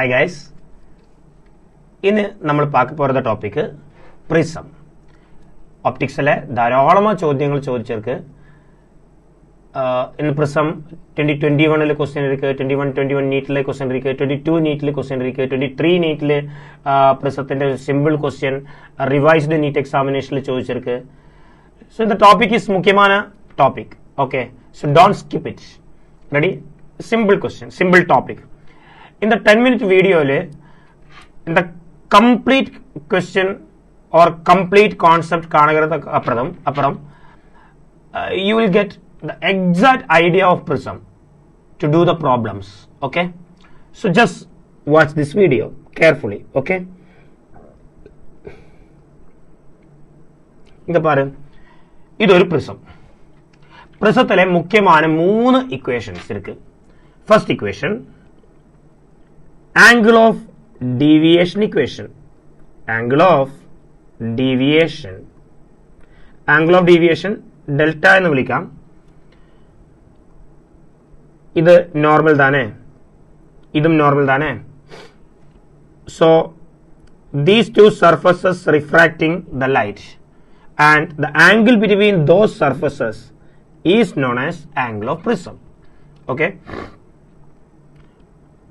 Hi guys, ഇന്ന് നമ്മൾ பார்க்க പോற ടോപ്പിക് prism. ഒപ്റ്റിക്സിലെ ധാരാളം ചോദ്യങ്ങൾ ചോദിച്ചിருக்கு. In prism 2021 ലെ ക്വസ്റ്റ്യൻ ഇருக்கு, 21 നീറ്റിലെ ക്വസ്റ്റ്യൻ ഇருக்கு, 22 നീറ്റിലെ ക്വസ്റ്റ്യൻ ഇருக்கு, 23 നീറ്റിലെ prismത്തിന്റെ സിമ്പിൾ ക്വസ്റ്റ്യൻ റിവൈസ്ഡ് നീറ്റ് എക്സാമിനേഷനിൽ ചോദിച്ചിருக்கு. So the topic is മുഖ്യமான topic. Okay, so don't skip it. Ready? Simple question, simple topic. In the 10-minute video, in the complete question or complete concept, you will get the exact idea of prism to do the problems. Okay, so just watch this video carefully. Okay, this is prism. Prismthile മുഖ്യமான 3 equations irukku. First equation, angle of deviation equation. Angle of deviation delta എന്ന് വിളിക്കാം. ഇത് normal താനേ, ഇതും normal താനേ. So these two surfaces refracting the light and the angle between those surfaces is known as angle of prism. Okay,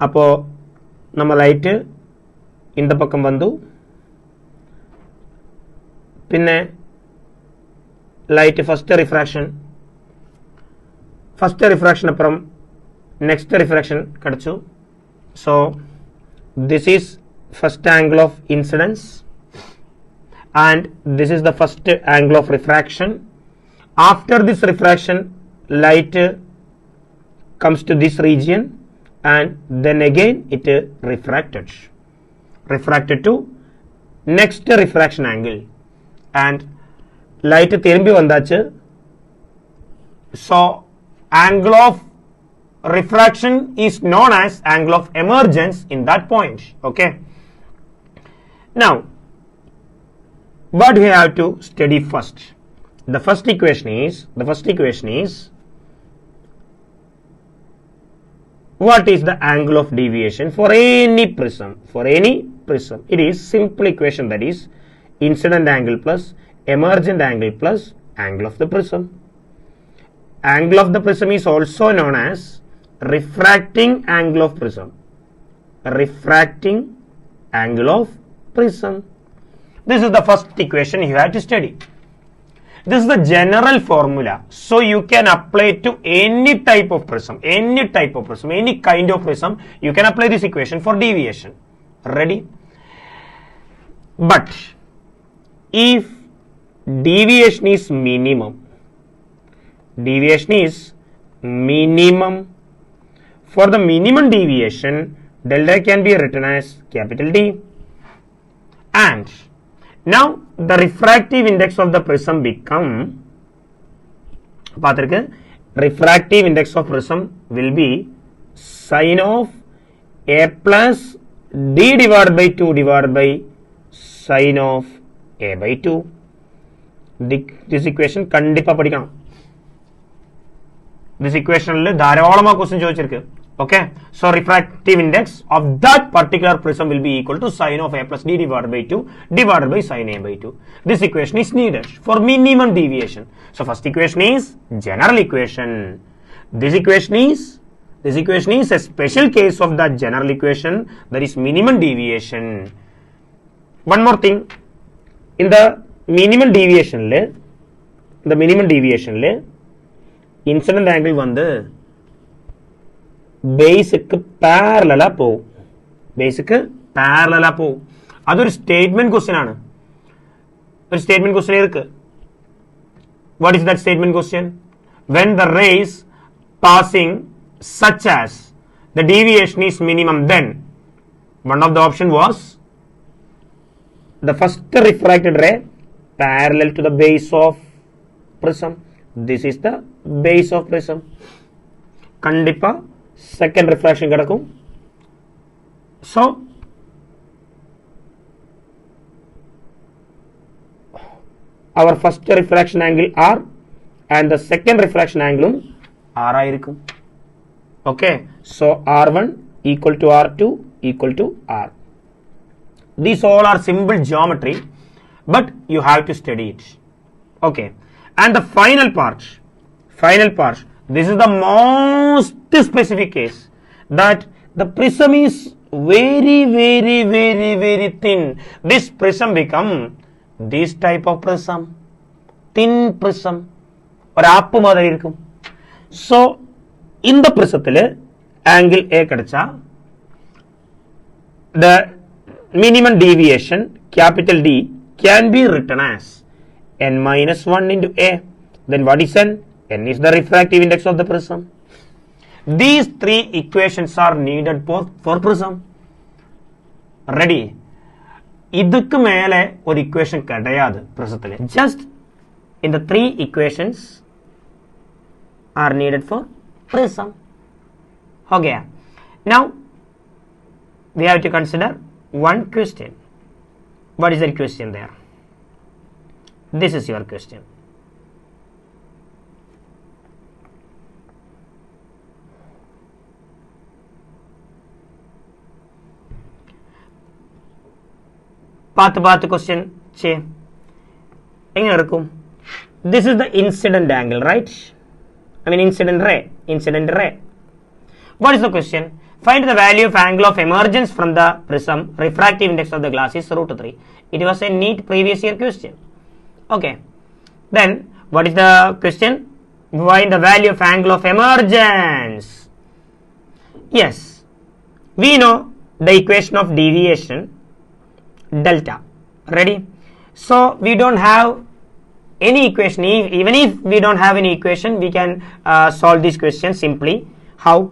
appo நம்ம light இந்த பக்கம் வந்து പിന്നെ ലൈറ്റ് ഫസ്റ്റ് റിഫ്രാക്ഷൻ അപ്പുറം നെക്സ്റ്റ് റിഫ്രാക്ഷൻ കടച്ചു. So this is first angle of incidence and this is the first angle of refraction. After this refraction light comes to this region and then again it refracted to next refraction angle and light திரும்பி வந்தாச்சு. So angle of refraction is known as angle of emergence in that point. Okay, now what we have to study first, the first equation is what is the angle of deviation for any prism? It is simple equation, that is incident angle plus emergent angle plus angle of the prism. Angle of the prism is also known as refracting angle of prism. This is the first equation you have to study. This is the general formula, so you can apply it to any type of prism, any kind of prism. You can apply this equation for deviation. Ready? But if deviation is minimum, for the minimum deviation, delta can be written as capital D. And now the refractive index of the prism become, refractive index of prism will be sin of a plus d divided by 2 sin of a by 2. This equation kandipa padikkanam. This equation il dharalama question choichirukku. Okay, so refractive index of that particular prism will be equal to sin of a plus d divided by 2 divided by sin a by 2. This equation is needed for minimum deviation. So first equation is general equation. This equation is a special case of that general equation, that is minimum deviation. One more thing, in the minimum deviation le incident angle வந்து ബേസിക്ക് പാരലലാ പോവും. അതൊരു statement question ആണ്. ഒരു statement question ഇருக்கு. What is that statement question? When the rays passing such as the deviation is minimum, then one of the option was the first refracted ray parallel to the base of prism. This is the base of prism. Kandipa second refraction kadakum. So our first refraction angle R and the second refraction angle R ஆயிருக்கும். Okay, so R1 equal to R2 equal to r. These all are simple geometry, but you have to study it. Okay, and the final part, this is the most specific case, that the prism is very thin. This prism become this type of prism, thin prism, or app madari irukum. So in the prismathile angle A kadacha, the minimum deviation capital D can be written as n minus 1 into A. Then what is n? N is the refractive index of the prism. These three equations are needed for prism. Ready? Idukku mele or equation kadayadu prismathile. Just in the three equations are needed for prism. Okay. Now we have to consider one question. What is the question there? This is your question. Path question che. This is the incident angle, right? I mean incident ray. What is the question? Find the value of angle of emergence from the prism. Refractive index of the glass is √3. It was a NEET previous year question. Okay. Then what is the question? Find the value of angle of emergence. Yes. We know the equation of deviation delta. Ready? So we don't have any equation. Even if we don't have any equation, we can solve this question simply. How?